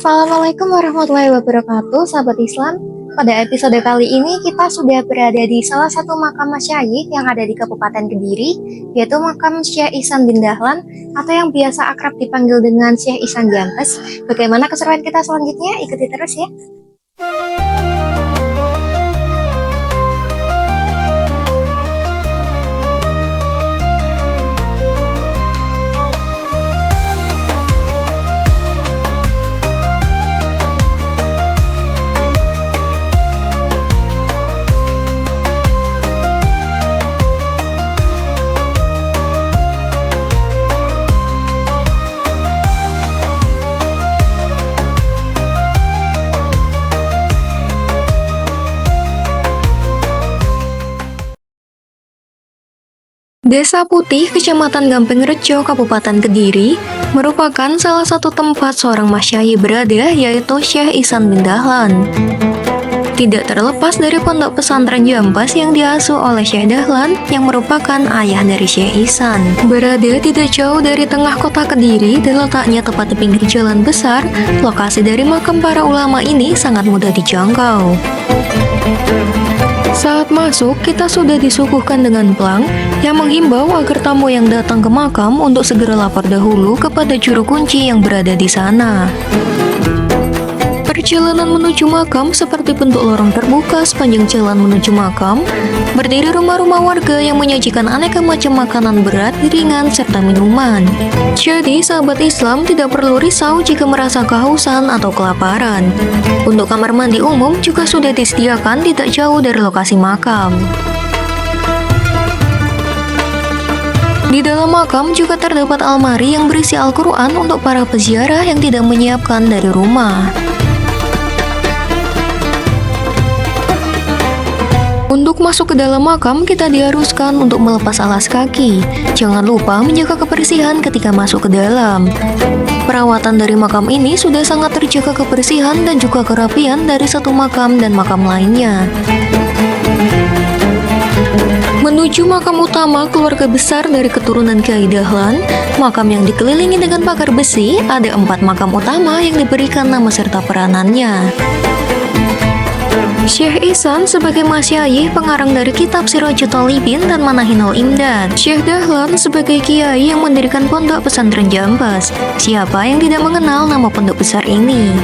Assalamualaikum warahmatullahi wabarakatuh, sahabat Islam. Pada episode kali ini kita sudah berada di salah satu makam masyayikh yang ada di Kabupaten Kediri, yaitu makam Syekh Ihsan bin Dahlan atau yang biasa akrab dipanggil dengan Syekh Ihsan Jampes. Bagaimana keseruan kita selanjutnya? Ikuti terus ya. Desa Putih, Kecamatan Gampeng Rejo, Kabupaten Kediri, merupakan salah satu tempat seorang masyayikh berada, yaitu Syekh Ihsan bin Dahlan. Tidak terlepas dari pondok pesantren Jampes yang diasuh oleh Syekh Dahlan, yang merupakan ayah dari Syekh Ihsan. Berada tidak jauh dari tengah kota Kediri dan letaknya tepat di pinggir jalan besar, lokasi dari makam para ulama ini sangat mudah dijangkau. Saat masuk, kita sudah disuguhkan dengan plang yang menghimbau agar tamu yang datang ke makam untuk segera lapor dahulu kepada juru kunci yang berada di sana. Perjalanan menuju makam seperti bentuk lorong terbuka sepanjang jalan menuju makam, berdiri rumah-rumah warga yang menyajikan aneka macam makanan berat, ringan, serta minuman. Jadi, sahabat Islam tidak perlu risau jika merasa kehausan atau kelaparan. Untuk kamar mandi umum juga sudah disediakan tidak jauh dari lokasi makam. Di dalam makam juga terdapat almari yang berisi Al-Quran untuk para peziarah yang tidak menyiapkan dari rumah. Untuk masuk ke dalam makam, kita diharuskan untuk melepas alas kaki. Jangan lupa menjaga kebersihan ketika masuk ke dalam. Perawatan dari makam ini sudah sangat terjaga kebersihan dan juga kerapian dari satu makam dan makam lainnya. Menuju makam utama keluarga besar dari keturunan Kiai Dahlan, makam yang dikelilingi dengan pagar besi, ada 4 makam utama yang diberikan nama serta peranannya. Syekh Ihsan sebagai masyayikh pengarang dari kitab Sirajul Talibin dan Manahinul Imdad. Syekh Dahlan sebagai kiai yang mendirikan pondok pesantren Jampes. Siapa yang tidak mengenal nama pondok besar ini?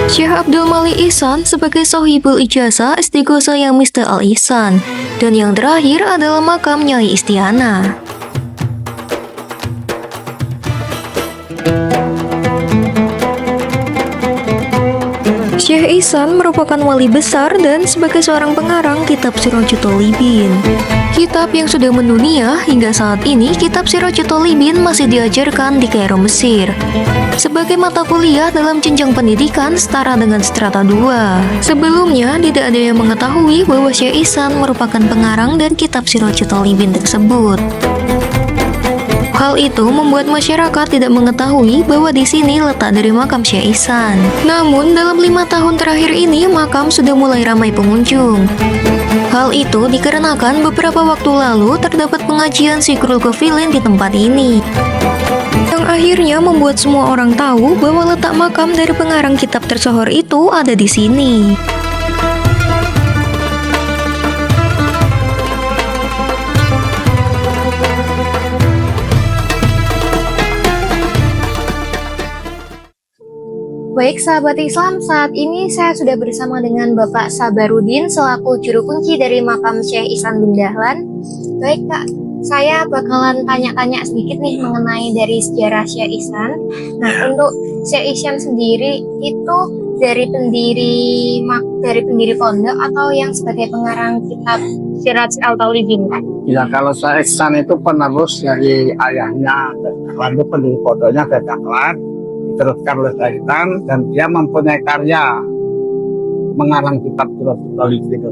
Syekh Abdul Malik Ihsan sebagai Sohibul Ijazah Istighosa yang Mr. Al-Ihsan. Dan yang terakhir adalah makam Nyai Istiana. Syekh Ihsan merupakan wali besar dan sebagai seorang pengarang kitab Sirajul Talibin. Kitab yang sudah mendunia hingga saat ini, kitab Sirajul Talibin masih diajarkan di Kairo, Mesir. Sebagai mata kuliah dalam jenjang pendidikan setara dengan strata 2. Sebelumnya, tidak ada yang mengetahui bahwa Syekh Ihsan merupakan pengarang dan kitab Sirajul Talibin tersebut. Hal itu membuat masyarakat tidak mengetahui bahwa di sini letak dari makam Syekh Ihsan. Namun, dalam 5 tahun terakhir ini, makam sudah mulai ramai pengunjung. Hal itu dikarenakan beberapa waktu lalu terdapat pengajian Zikrul Ghafilin di tempat ini. Yang akhirnya membuat semua orang tahu bahwa letak makam dari pengarang kitab tersohor itu ada di sini. Baik sahabat Islam, saat ini saya sudah bersama dengan Bapak Sabarudin selaku juru kunci dari makam Syekh Ihsan bin Dahlan. Baik Kak, saya bakalan tanya-tanya sedikit nih mengenai dari sejarah Syekh Ihsan. Nah, untuk Syekh Ihsan sendiri itu dari pendiri pondok atau yang sebagai pengarang kitab Sirajul Talibin? Ya, kalau Syekh Ihsan itu penerus dari ayahnya, lalu pendiri pondoknya Dahlan, diteruskan oleh Dahlan, dan dia mempunyai karya mengarang kitab Sirajul Talibin itu.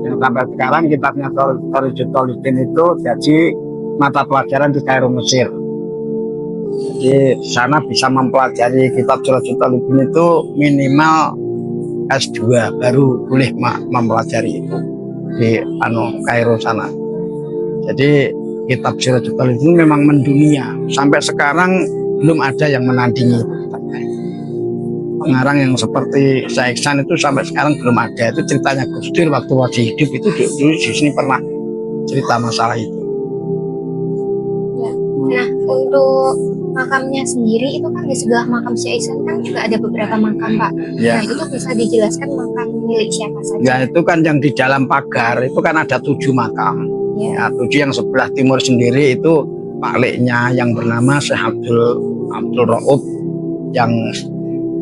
Yang sampai sekarang kitabnya Sirajul Talibin itu jadi mata pelajaran di Kairo, Mesir. Jadi sana bisa mempelajari kitab Sirajul Talibin itu minimal S2 baru boleh mempelajari itu di Kairo sana. Jadi kitab Sirajul Talibin memang mendunia. Sampai sekarang belum ada yang menandingi. pengarang yang seperti Syekh Ihsan itu sampai sekarang belum ada. Itu ceritanya Gus Dur waktu masih hidup itu dulu di sini pernah cerita masalah itu. Nah, untuk makamnya sendiri itu kan di sebelah makam Syekh Ihsan kan juga ada beberapa makam, Pak. Ya. Nah, itu bisa dijelaskan makam milik siapa saja? Ya, itu kan yang di dalam pagar itu kan ada 7 makam. Ya. Ya, 7 yang sebelah timur sendiri itu pakliknya yang bernama Syekh Abdul Rauf yang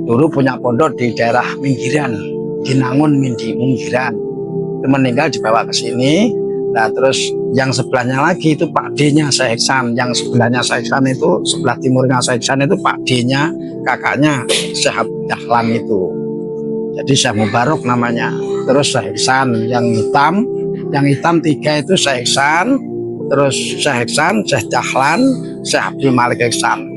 dulu punya pondok di daerah Minggiran, di Nangun Minggiran. Itu meninggal dibawa ke sini. Nah, terus yang sebelahnya lagi itu Pak D-nya Syekh Ihsan. Yang sebelahnya Syekh Ihsan itu, sebelah timurnya Syekh Ihsan itu Pak D-nya, kakaknya Syekh Abdul Dahlan itu. Jadi Syekh Mubarak namanya. Terus Syekh Ihsan yang hitam 3 itu Syekh Ihsan, terus Syekh Ihsan, Syekh Dahlan, Syekh Abdul Malik Ihsan.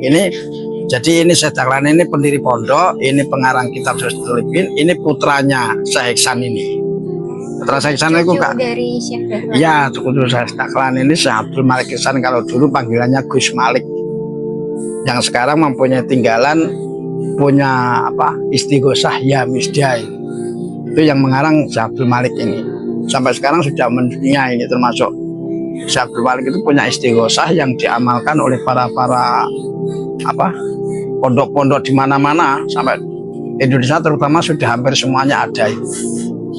Jadi ini Syekh Dahlan ini pendiri pondok, ini pengarang kitab Sirajutul Libin, ini putranya Syekh Ihsan ini. Putra Syekh Ihsan itu Kak. Dari Syekh Dahlan. Ya, cukup Syekh Dahlan ini Syekh Abdul Malik Ihsan, kalau dulu panggilannya Gus Malik. Yang sekarang mempunyai tinggalan punya Istighosah ya Misdai. Itu yang mengarang Syekh Abdul Malik ini. Sampai sekarang sudah mendunia ini, termasuk Syekh Abdul Malik itu punya Istighosah yang diamalkan oleh para pondok-pondok di mana-mana, sampai Indonesia terutama sudah hampir semuanya ada itu.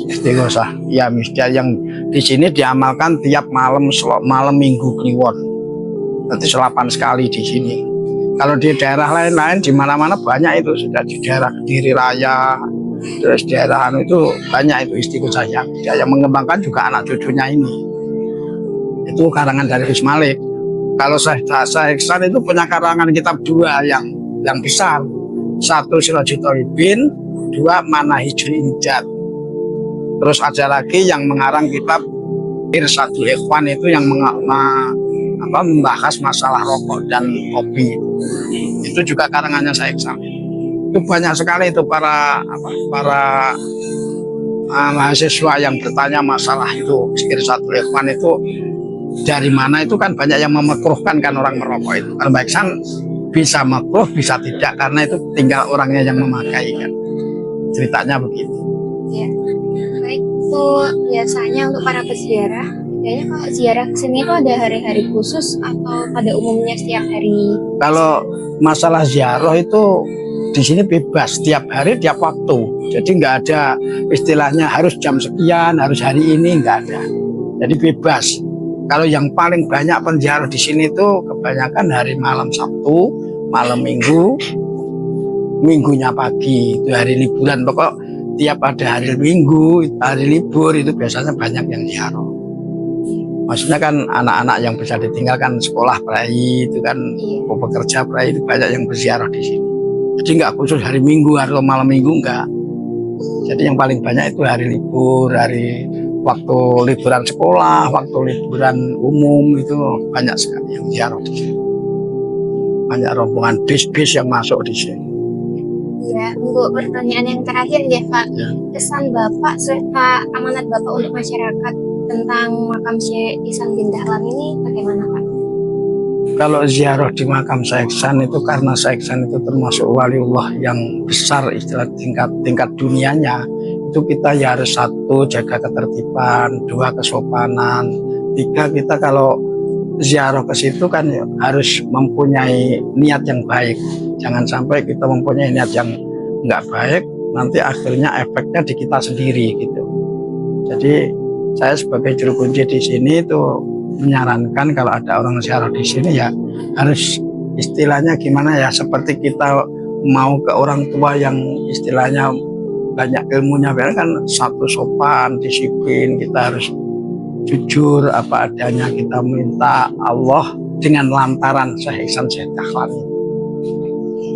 Istighosah ya Misdai yang di sini diamalkan tiap malam Minggu Kliwon. Nanti 8 sekali di sini. Kalau di daerah lain-lain di mana-mana banyak itu, sudah di daerah Kediri Raya, terus daerah itu banyak itu Istighosah ya Misdai yang mengembangkan juga anak cucunya ini. Itu karangan dari Gus Malik. Kalau Syekh Ihsan itu punya karangan kitab 2 yang besar. 1 Sirajutul Libin, 2 Manahijul Imdad. Terus ada lagi yang mengarang kitab Irsadul Ikhwan, itu yang membahas masalah rokok dan kopi. Itu juga karangannya Syekh Ihsan. Itu banyak sekali itu para mahasiswa yang bertanya masalah itu Irsadul Ikhwan itu dari mana, itu kan banyak yang memakruhkan kan orang merokok itu. Kalau Syekh Ihsan bisa makruh bisa tidak, karena itu tinggal orangnya yang memakai kan. Ceritanya begitu. Ya. Baik, itu biasanya untuk para peziarah, kayaknya kalau ziarah ke sini itu ada hari-hari khusus atau pada umumnya setiap hari? Kalau masalah ziarah itu di sini bebas, tiap hari tiap waktu. Jadi nggak ada istilahnya harus jam sekian, harus hari ini, nggak ada. Jadi bebas. Kalau yang paling banyak penziarah di sini itu kebanyakan hari malam Sabtu, malam Minggu, Minggunya pagi, itu hari liburan. Pokok tiap ada hari Minggu, hari libur itu biasanya banyak yang ziarah. Maksudnya kan anak-anak yang bisa ditinggalkan sekolah prai itu kan, mau bekerja prai itu banyak yang berziarah di sini. Jadi nggak khusus hari Minggu atau malam Minggu, enggak. Jadi yang paling banyak itu hari libur, hari waktu liburan sekolah, waktu liburan umum, itu banyak sekali yang ziarah di sini. Banyak rombongan bis-bis yang masuk di sini. Ya, untuk pertanyaan yang terakhir ya Pak, Ya. Kesan Bapak serta amanat Bapak untuk masyarakat tentang makam Syekh Ihsan bin Dahlan ini bagaimana Pak? Kalau ziarah di makam Syekh Ihsan itu karena Syekh Ihsan itu termasuk waliullah yang besar, istilah tingkat dunianya. Itu kita ya harus 1 jaga ketertiban, 2 kesopanan, 3 kita kalau ziarah ke situ kan ya, harus mempunyai niat yang baik. Jangan sampai kita mempunyai niat yang nggak baik, nanti akhirnya efeknya di kita sendiri gitu. Jadi saya sebagai juru kunci di sini itu menyarankan kalau ada orang ziarah di sini ya harus istilahnya gimana ya, seperti kita mau ke orang tua yang istilahnya banyak ilmunya, kan 1 sopan, disiplin, kita harus jujur apa adanya, kita minta Allah dengan lantaran Syekh Ihsan Syekh Dahlan.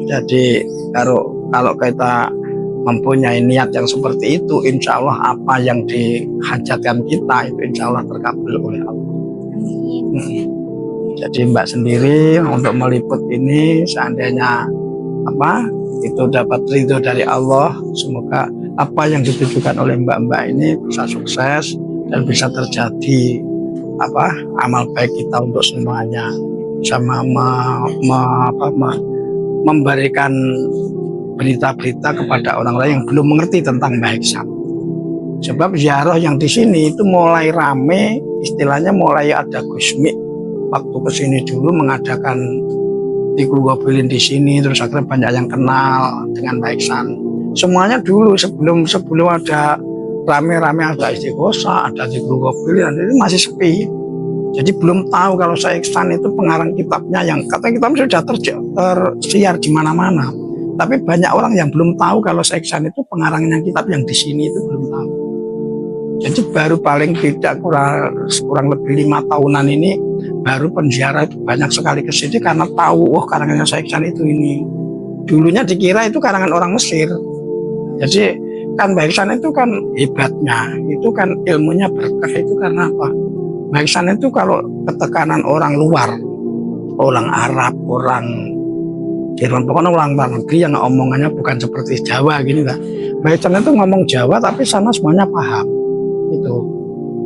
Jadi kalau kita mempunyai niat yang seperti itu, insya Allah apa yang dihajatkan kita itu insya Allah terkabul oleh Allah. Jadi Mbak sendiri untuk meliput ini, seandainya itu dapat ridho dari Allah, semoga apa yang ditujukan oleh mbak-mbak ini bisa sukses dan bisa terjadi amal baik kita untuk semuanya, sama memberikan berita-berita kepada orang lain yang belum mengerti tentang Mbah Iksan. Sebab ziarah yang di sini itu mulai rame, istilahnya mulai ada Gusmi waktu kesini dulu mengadakan Tikul Gobilin di sini, terus akhirnya banyak yang kenal dengan Mbah Iksan. Semuanya dulu sebelum ada rame-rame, ada Istighosa, ada Tikul Gobilin, itu masih sepi. Jadi belum tahu kalau Syekh Iksan itu pengarang kitabnya yang katanya kitab sudah tersiar di mana-mana. Tapi banyak orang yang belum tahu kalau Syekh Iksan itu pengarangnya kitab yang di sini itu belum tahu. Jadi baru paling tidak kurang lebih 5 tahunan ini baru penziarah itu banyak sekali ke sini karena tahu karangannya Syekh Iksan itu ini. Dulunya dikira itu karangan orang Mesir. Jadi kan Mbah Iksan itu kan hebatnya, itu kan ilmunya berkah itu karena apa? Mbah Iksan itu kalau ketekanan orang luar, orang Arab, orang Jerman, pokoknya orang luar negeri yang omongannya bukan seperti Jawa gini lah. Mbah Iksan itu ngomong Jawa tapi sana semuanya paham. Itu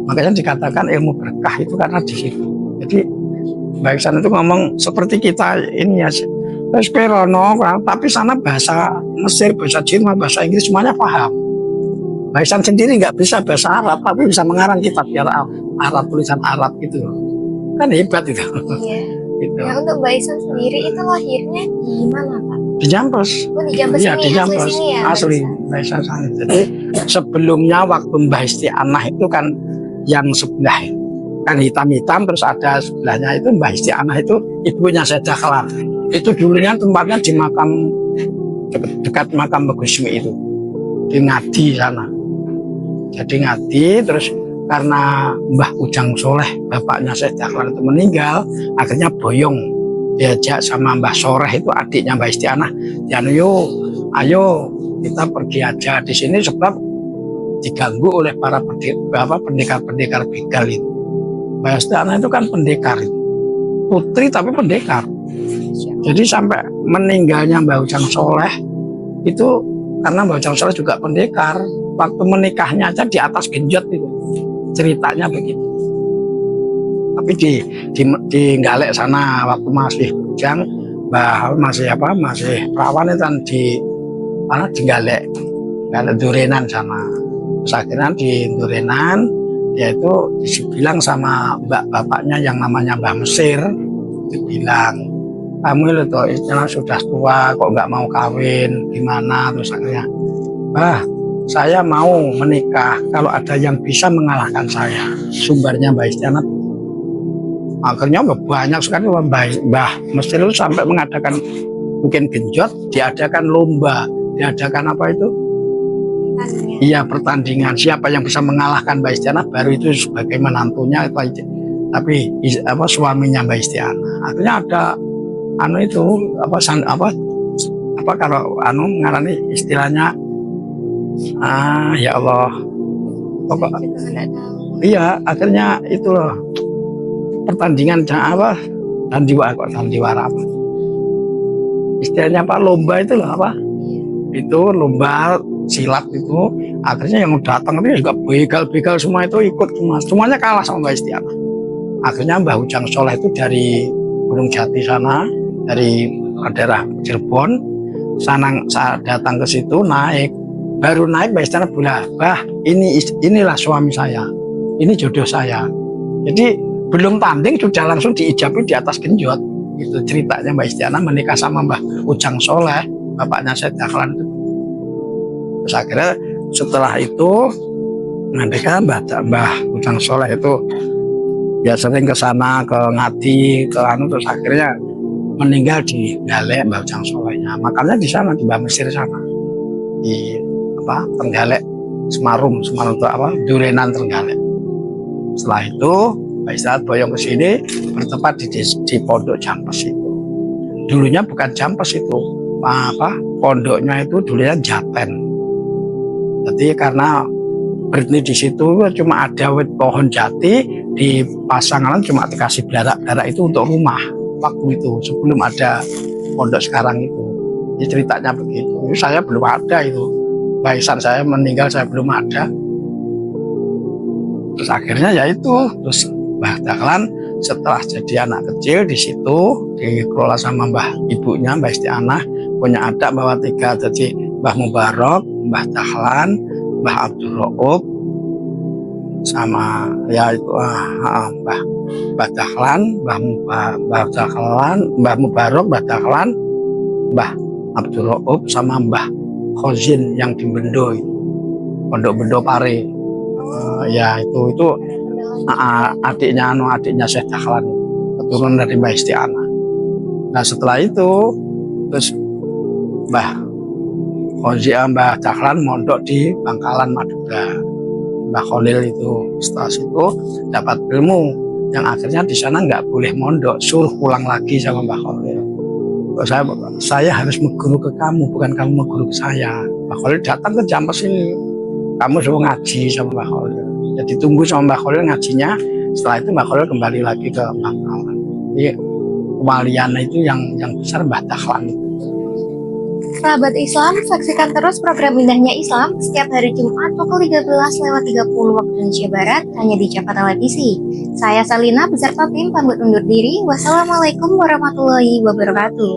makanya dikatakan ilmu berkah itu karena di situ. Jadi Mbah Iksan itu ngomong seperti kita ini ya, Esperono, tapi sana bahasa Mesir, bahasa Jerman, bahasa Inggris semuanya paham. Mbah Iksan sendiri nggak bisa bahasa Arab tapi bisa mengarang kitab Arab, tulisan Arab gitu, kan hebat itu. Iya. Gitu. Nah, untuk Mbah Iksan sendiri itu lahirnya di mana, Pak? Di Jampes. Oh, di Jampes Iya, ini, di Jampes. asli sini ya? Asli Mbah Iksan sana. Jadi sebelumnya waktu Mbah Isti'anah itu kan yang sebelah kan hitam-hitam, terus ada sebelahnya itu Mbah Isti'anah itu ibunya Sayyidah Dahlan. Itu dulunya tempatnya di makam dekat makam Gusmi itu di Ngadi sana. Jadi Ngadi, terus karena Mbah Ujang Soleh bapaknya Sayyidah Dahlan itu meninggal, akhirnya Boyong diajak sama Mbah Soreh itu adiknya Mbah Isti'anah, ayo kita pergi aja di sini sebab diganggu oleh para pendekar-pendekar begal itu. Mbah Isti'anah itu kan pendekar, putri tapi pendekar. Jadi sampai meninggalnya Mbah Ujang Soleh itu karena Mbah Ujang Soleh juga pendekar. Waktu menikahnya aja di atas genjot itu, ceritanya begitu. Tapi di Galek sana waktu masih bujang, masih perawan itu kan di Galek Durenan sana. Terus akhirnya di Durenan dia itu dibilang sama bapaknya yang namanya Mbah Mesir, dibilang, kamu itu istilah sudah tua kok nggak mau kawin, gimana? Terus akhirnya, saya mau menikah kalau ada yang bisa mengalahkan saya. Sumbernya Mbah Isti'anah. Akhirnya banyak sekali Mbah Mesir itu sampai mengadakan mungkin genjot, diadakan lomba, diadakan apa itu? Iya, pertandingan. Siapa yang bisa mengalahkan Mbah Isti'anah baru itu sebagai menantunya itu. Tapi suaminya Mbah Isti'anah. Akhirnya ada kalau ngarani istilahnya ya Allah, iya akhirnya itu loh pertandingan sandiwara apa istilahnya lomba itu loh itu lomba silat itu. Akhirnya yang datang itu juga begal semua itu ikut semuanya kalah sama Mbah Isti'anah. Akhirnya Mbah Ujang Soleh itu dari Gunung Jati sana, dari daerah Cirebon sana, saat datang ke situ baru naik Mbah Isti'anah bilang, inilah suami saya, ini jodoh saya. Jadi belum tanding sudah langsung diijabi di atas genjot. Itu ceritanya Mbah Isti'anah menikah sama Mbah Ujang Soleh, bapaknya Sayyidah Dahlan. Terus akhirnya setelah itu mereka Mbah Ujang Soleh itu ya sering ke sana, ke Ngadi, terus akhirnya meninggal di Galek Mbah Ujang Solehnya. Makanya di sana di Mbah Mesir sana di Trenggalek Semarum itu Durenan Trenggalek. Setelah itu Mbah Isti'anah boyong ke sini bertempat di pondok Jampes itu. Dulunya bukan Jampes itu, pondoknya itu dulunya Jaten. Jadi karena berhenti di situ cuma ada pohon jati, di pasangan cuma dikasih berak itu untuk rumah waktu itu sebelum ada pondok sekarang itu. Jadi ceritanya begitu. Saya belum ada itu. Mbah Iksan saya meninggal saya belum ada. Terus akhirnya ya itu, terus Mbah Dahlan setelah jadi anak kecil di situ dikelola sama ibunya Mbah Isti'anah, punya adat bahwa 3, jadi Mbah Mubarok, Mbah Dahlan, Mbah Abdul Raub, sama ya itu Mbah Dahlan, Mbah Dahlan, Mbah Mubarok, Mbah Dahlan, Mbah Abdul Raub, sama Mbah Khozin yang di Bendo itu, Pondok Bendo Pare. Ya itu adiknya Syekh Dahlan, keturunan dari Mbah Isti'anah. Nah setelah itu terus Mbah Khozin, Mbah Dahlan mondok di Bangkalan Madura. Mbah Khalil itu setelah itu dapat ilmu yang akhirnya di sana nggak boleh mondok, suruh pulang lagi sama Mbah Khalil. Saya harus mengguru ke kamu, bukan kamu mengguru ke saya. Mbah Khalil datang ke Jampes ini, kamu suruh ngaji sama Mbah Khalil. Jadi tunggu sama Mbah Khalil ngajinya. Setelah itu Mbah Khalil kembali lagi ke Bangkalan. Jadi kewalian itu yang besar Mbah Dahlan. Sahabat Islam, saksikan terus program Indahnya Islam setiap hari Jumat pukul 13.30 waktu Indonesia Barat hanya di Japa Televisi. Saya Salina beserta tim pamit undur diri. Wassalamualaikum warahmatullahi wabarakatuh.